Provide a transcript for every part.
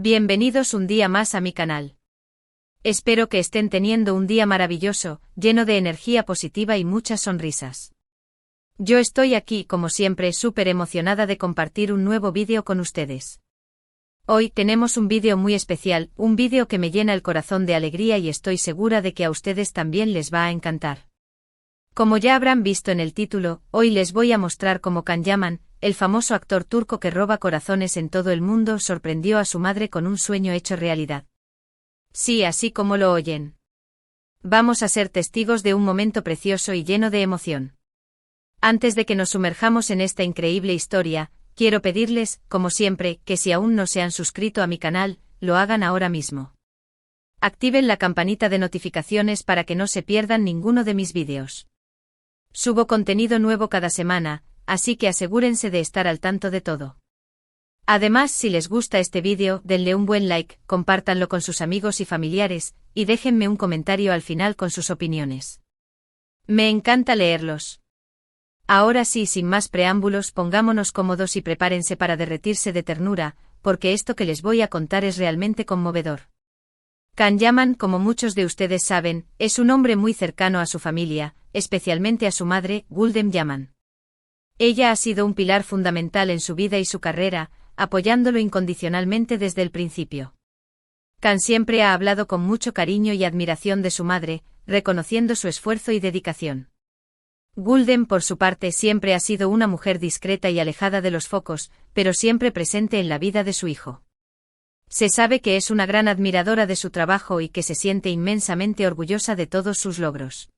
Bienvenidos un día más a mi canal. Espero que estén teniendo un día maravilloso, lleno de energía positiva y muchas sonrisas. Yo estoy aquí, como siempre, súper emocionada de compartir un nuevo vídeo con ustedes. Hoy tenemos un vídeo muy especial, un vídeo que me llena el corazón de alegría y estoy segura de que a ustedes también les va a encantar. Como ya habrán visto en el título, hoy les voy a mostrar cómo Can Yaman, el famoso actor turco que roba corazones en todo el mundo, sorprendió a su madre con un sueño hecho realidad. Sí, así como lo oyen. Vamos a ser testigos de un momento precioso y lleno de emoción. Antes de que nos sumerjamos en esta increíble historia, quiero pedirles, como siempre, que si aún no se han suscrito a mi canal, lo hagan ahora mismo. Activen la campanita de notificaciones para que no se pierdan ninguno de mis vídeos. Subo contenido nuevo cada semana, así que asegúrense de estar al tanto de todo. Además, si les gusta este vídeo, denle un buen like, compártanlo con sus amigos y familiares, y déjenme un comentario al final con sus opiniones. Me encanta leerlos. Ahora sí, sin más preámbulos, pongámonos cómodos y prepárense para derretirse de ternura, porque esto que les voy a contar es realmente conmovedor. Can Yaman, como muchos de ustedes saben, es un hombre muy cercano a su familia, especialmente a su madre, Gulden Yaman. Ella ha sido un pilar fundamental en su vida y su carrera, apoyándolo incondicionalmente desde el principio. Can siempre ha hablado con mucho cariño y admiración de su madre, reconociendo su esfuerzo y dedicación. Gulden, por su parte, siempre ha sido una mujer discreta y alejada de los focos, pero siempre presente en la vida de su hijo. Se sabe que es una gran admiradora de su trabajo y que se siente inmensamente orgullosa de todos sus logros.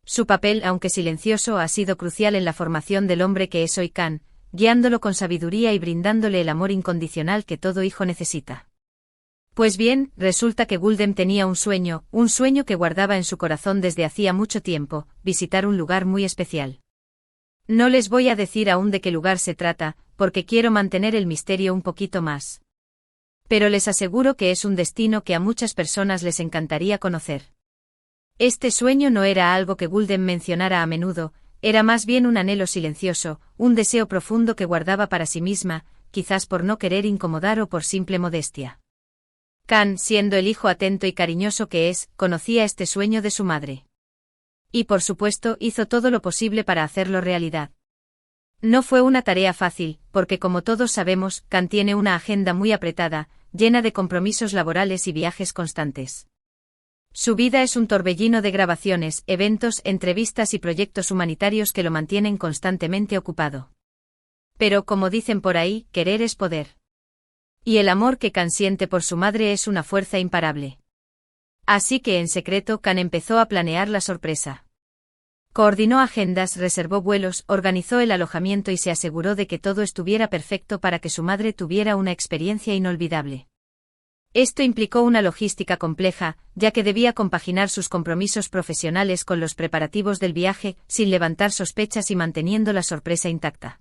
Su papel, aunque silencioso, ha sido crucial en la formación del hombre que es hoy Can, guiándolo con sabiduría y brindándole el amor incondicional que todo hijo necesita. Pues bien, resulta que Gulden tenía un sueño que guardaba en su corazón desde hacía mucho tiempo: visitar un lugar muy especial. No les voy a decir aún de qué lugar se trata, porque quiero mantener el misterio un poquito más. Pero les aseguro que es un destino que a muchas personas les encantaría conocer. Este sueño no era algo que Gulden mencionara a menudo, era más bien un anhelo silencioso, un deseo profundo que guardaba para sí misma, quizás por no querer incomodar o por simple modestia. Can, siendo el hijo atento y cariñoso que es, conocía este sueño de su madre. Y por supuesto hizo todo lo posible para hacerlo realidad. No fue una tarea fácil, porque como todos sabemos, Can tiene una agenda muy apretada, llena de compromisos laborales y viajes constantes. Su vida es un torbellino de grabaciones, eventos, entrevistas y proyectos humanitarios que lo mantienen constantemente ocupado. Pero como dicen por ahí, querer es poder. Y el amor que Can siente por su madre es una fuerza imparable. Así que en secreto Can empezó a planear la sorpresa. Coordinó agendas, reservó vuelos, organizó el alojamiento y se aseguró de que todo estuviera perfecto para que su madre tuviera una experiencia inolvidable. Esto implicó una logística compleja, ya que debía compaginar sus compromisos profesionales con los preparativos del viaje, sin levantar sospechas y manteniendo la sorpresa intacta.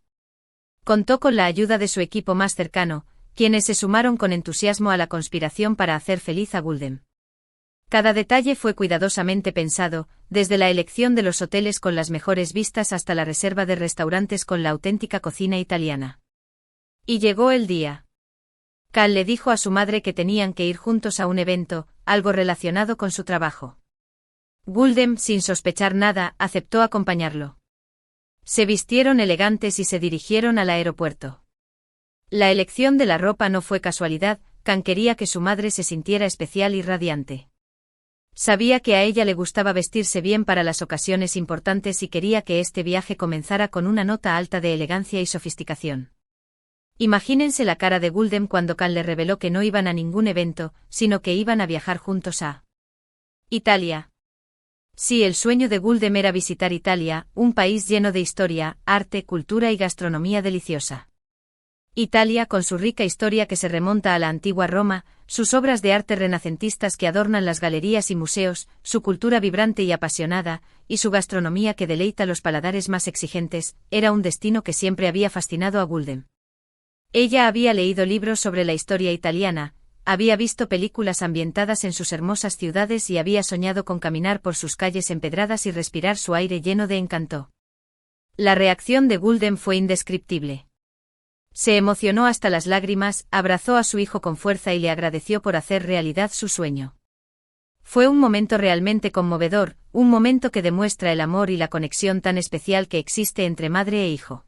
Contó con la ayuda de su equipo más cercano, quienes se sumaron con entusiasmo a la conspiración para hacer feliz a Gulden. Cada detalle fue cuidadosamente pensado, desde la elección de los hoteles con las mejores vistas hasta la reserva de restaurantes con la auténtica cocina italiana. Y llegó el día. Can le dijo a su madre que tenían que ir juntos a un evento, algo relacionado con su trabajo. Gulden, sin sospechar nada, aceptó acompañarlo. Se vistieron elegantes y se dirigieron al aeropuerto. La elección de la ropa no fue casualidad, Can quería que su madre se sintiera especial y radiante. Sabía que a ella le gustaba vestirse bien para las ocasiones importantes y quería que este viaje comenzara con una nota alta de elegancia y sofisticación. Imagínense la cara de Gulden cuando Can le reveló que no iban a ningún evento, sino que iban a viajar juntos a Italia. Sí, el sueño de Gulden era visitar Italia, un país lleno de historia, arte, cultura y gastronomía deliciosa. Italia, con su rica historia que se remonta a la antigua Roma, sus obras de arte renacentistas que adornan las galerías y museos, su cultura vibrante y apasionada, y su gastronomía que deleita los paladares más exigentes, era un destino que siempre había fascinado a Gulden. Ella había leído libros sobre la historia italiana, había visto películas ambientadas en sus hermosas ciudades y había soñado con caminar por sus calles empedradas y respirar su aire lleno de encanto. La reacción de Gulden fue indescriptible. Se emocionó hasta las lágrimas, abrazó a su hijo con fuerza y le agradeció por hacer realidad su sueño. Fue un momento realmente conmovedor, un momento que demuestra el amor y la conexión tan especial que existe entre madre e hijo.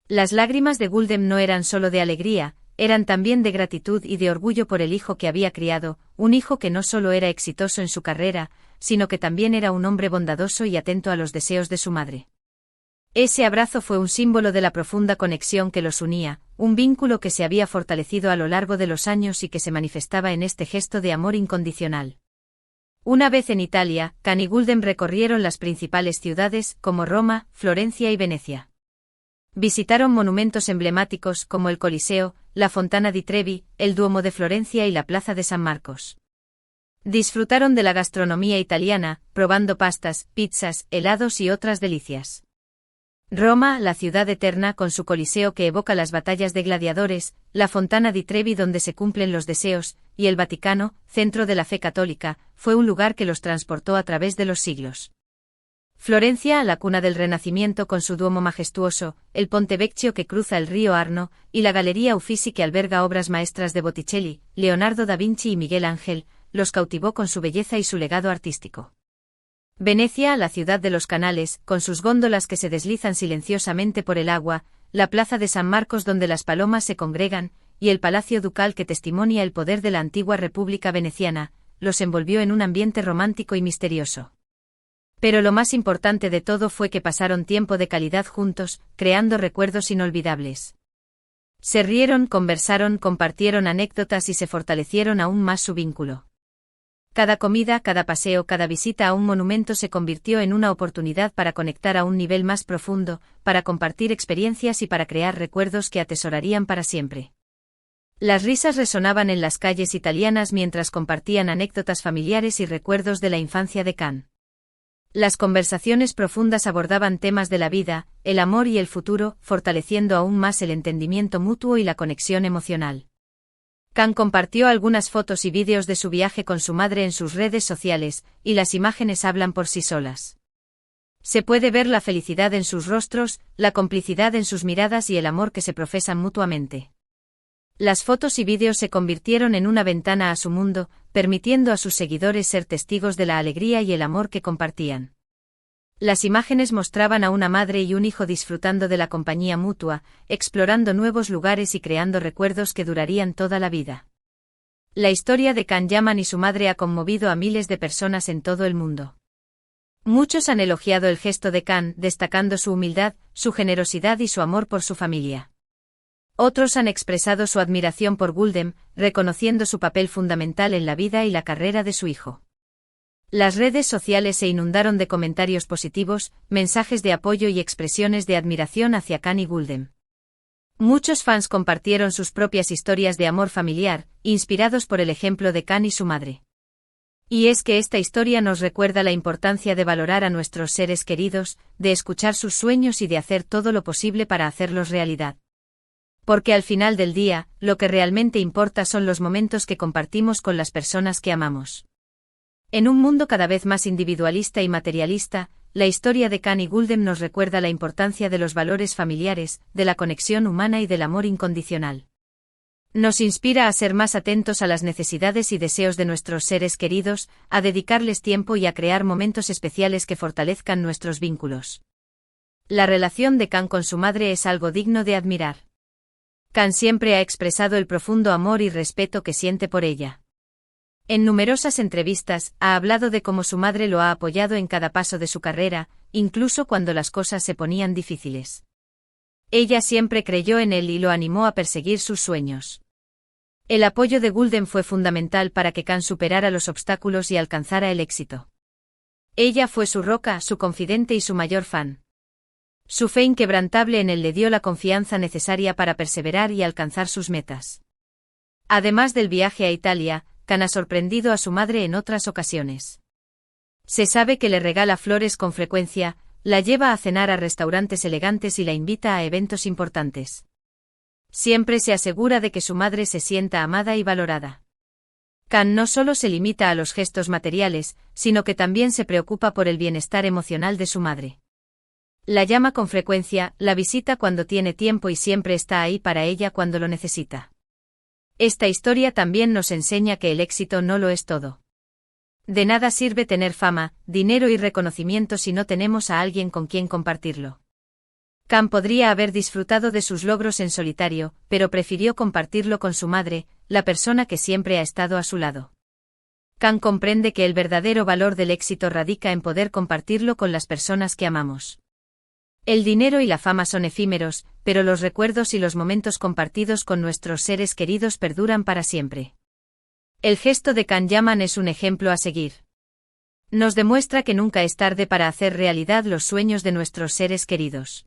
Las lágrimas de Guldem no eran solo de alegría, eran también de gratitud y de orgullo por el hijo que había criado, un hijo que no solo era exitoso en su carrera, sino que también era un hombre bondadoso y atento a los deseos de su madre. Ese abrazo fue un símbolo de la profunda conexión que los unía, un vínculo que se había fortalecido a lo largo de los años y que se manifestaba en este gesto de amor incondicional. Una vez en Italia, Can y Guldem recorrieron las principales ciudades, como Roma, Florencia y Venecia. Visitaron monumentos emblemáticos como el Coliseo, la Fontana di Trevi, el Duomo de Florencia y la Plaza de San Marcos. Disfrutaron de la gastronomía italiana, probando pastas, pizzas, helados y otras delicias. Roma, la ciudad eterna con su Coliseo que evoca las batallas de gladiadores, la Fontana di Trevi donde se cumplen los deseos, y el Vaticano, centro de la fe católica, fue un lugar que los transportó a través de los siglos. Florencia, la cuna del Renacimiento con su Duomo majestuoso, el Ponte Vecchio que cruza el río Arno, y la Galería Uffizi que alberga obras maestras de Botticelli, Leonardo da Vinci y Miguel Ángel, los cautivó con su belleza y su legado artístico. Venecia, la ciudad de los canales, con sus góndolas que se deslizan silenciosamente por el agua, la Plaza de San Marcos donde las palomas se congregan, y el Palacio Ducal que testimonia el poder de la antigua República Veneciana, los envolvió en un ambiente romántico y misterioso. Pero lo más importante de todo fue que pasaron tiempo de calidad juntos, creando recuerdos inolvidables. Se rieron, conversaron, compartieron anécdotas y se fortalecieron aún más su vínculo. Cada comida, cada paseo, cada visita a un monumento se convirtió en una oportunidad para conectar a un nivel más profundo, para compartir experiencias y para crear recuerdos que atesorarían para siempre. Las risas resonaban en las calles italianas mientras compartían anécdotas familiares y recuerdos de la infancia de Can. Las conversaciones profundas abordaban temas de la vida, el amor y el futuro, fortaleciendo aún más el entendimiento mutuo y la conexión emocional. Can compartió algunas fotos y vídeos de su viaje con su madre en sus redes sociales, y las imágenes hablan por sí solas. Se puede ver la felicidad en sus rostros, la complicidad en sus miradas y el amor que se profesan mutuamente. Las fotos y vídeos se convirtieron en una ventana a su mundo, permitiendo a sus seguidores ser testigos de la alegría y el amor que compartían. Las imágenes mostraban a una madre y un hijo disfrutando de la compañía mutua, explorando nuevos lugares y creando recuerdos que durarían toda la vida. La historia de Can Yaman y su madre ha conmovido a miles de personas en todo el mundo. Muchos han elogiado el gesto de Can, destacando su humildad, su generosidad y su amor por su familia. Otros han expresado su admiración por Guldem, reconociendo su papel fundamental en la vida y la carrera de su hijo. Las redes sociales se inundaron de comentarios positivos, mensajes de apoyo y expresiones de admiración hacia Can y Guldem. Muchos fans compartieron sus propias historias de amor familiar, inspirados por el ejemplo de Can y su madre. Y es que esta historia nos recuerda la importancia de valorar a nuestros seres queridos, de escuchar sus sueños y de hacer todo lo posible para hacerlos realidad. Porque al final del día, lo que realmente importa son los momentos que compartimos con las personas que amamos. En un mundo cada vez más individualista y materialista, la historia de Can y Guldem nos recuerda la importancia de los valores familiares, de la conexión humana y del amor incondicional. Nos inspira a ser más atentos a las necesidades y deseos de nuestros seres queridos, a dedicarles tiempo y a crear momentos especiales que fortalezcan nuestros vínculos. La relación de Can con su madre es algo digno de admirar. Can siempre ha expresado el profundo amor y respeto que siente por ella. En numerosas entrevistas, ha hablado de cómo su madre lo ha apoyado en cada paso de su carrera, incluso cuando las cosas se ponían difíciles. Ella siempre creyó en él y lo animó a perseguir sus sueños. El apoyo de Guldem fue fundamental para que Can superara los obstáculos y alcanzara el éxito. Ella fue su roca, su confidente y su mayor fan. Su fe inquebrantable en él le dio la confianza necesaria para perseverar y alcanzar sus metas. Además del viaje a Italia, Can ha sorprendido a su madre en otras ocasiones. Se sabe que le regala flores con frecuencia, la lleva a cenar a restaurantes elegantes y la invita a eventos importantes. Siempre se asegura de que su madre se sienta amada y valorada. Can no solo se limita a los gestos materiales, sino que también se preocupa por el bienestar emocional de su madre. La llama con frecuencia, la visita cuando tiene tiempo y siempre está ahí para ella cuando lo necesita. Esta historia también nos enseña que el éxito no lo es todo. De nada sirve tener fama, dinero y reconocimiento si no tenemos a alguien con quien compartirlo. Can podría haber disfrutado de sus logros en solitario, pero prefirió compartirlo con su madre, la persona que siempre ha estado a su lado. Can comprende que el verdadero valor del éxito radica en poder compartirlo con las personas que amamos. El dinero y la fama son efímeros, pero los recuerdos y los momentos compartidos con nuestros seres queridos perduran para siempre. El gesto de Can Yaman es un ejemplo a seguir. Nos demuestra que nunca es tarde para hacer realidad los sueños de nuestros seres queridos.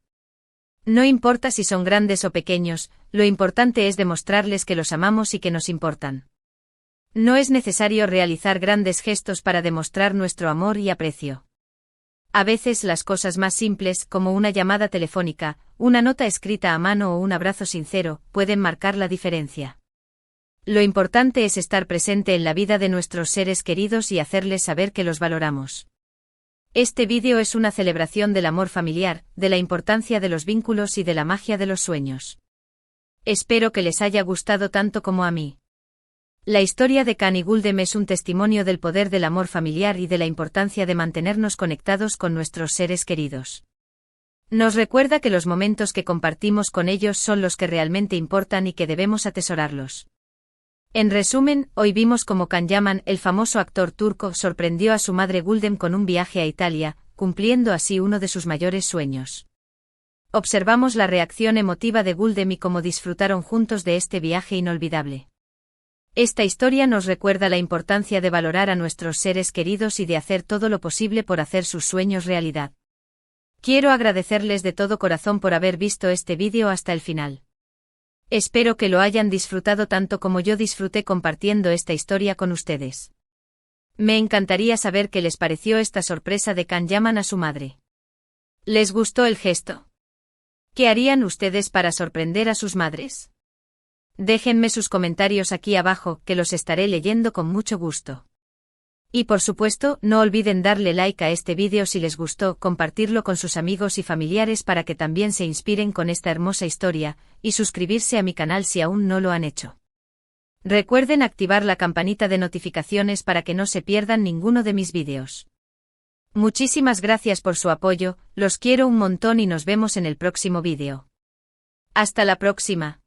No importa si son grandes o pequeños, lo importante es demostrarles que los amamos y que nos importan. No es necesario realizar grandes gestos para demostrar nuestro amor y aprecio. A veces las cosas más simples, como una llamada telefónica, una nota escrita a mano o un abrazo sincero, pueden marcar la diferencia. Lo importante es estar presente en la vida de nuestros seres queridos y hacerles saber que los valoramos. Este vídeo es una celebración del amor familiar, de la importancia de los vínculos y de la magia de los sueños. Espero que les haya gustado tanto como a mí. La historia de Can y Guldem es un testimonio del poder del amor familiar y de la importancia de mantenernos conectados con nuestros seres queridos. Nos recuerda que los momentos que compartimos con ellos son los que realmente importan y que debemos atesorarlos. En resumen, hoy vimos cómo Can Yaman, el famoso actor turco, sorprendió a su madre Guldem con un viaje a Italia, cumpliendo así uno de sus mayores sueños. Observamos la reacción emotiva de Guldem y cómo disfrutaron juntos de este viaje inolvidable. Esta historia nos recuerda la importancia de valorar a nuestros seres queridos y de hacer todo lo posible por hacer sus sueños realidad. Quiero agradecerles de todo corazón por haber visto este vídeo hasta el final. Espero que lo hayan disfrutado tanto como yo disfruté compartiendo esta historia con ustedes. Me encantaría saber qué les pareció esta sorpresa de Can Yaman a su madre. ¿Les gustó el gesto? ¿Qué harían ustedes para sorprender a sus madres? Déjenme sus comentarios aquí abajo, que los estaré leyendo con mucho gusto. Y por supuesto, no olviden darle like a este vídeo si les gustó, compartirlo con sus amigos y familiares para que también se inspiren con esta hermosa historia, y suscribirse a mi canal si aún no lo han hecho. Recuerden activar la campanita de notificaciones para que no se pierdan ninguno de mis vídeos. Muchísimas gracias por su apoyo, los quiero un montón y nos vemos en el próximo vídeo. Hasta la próxima.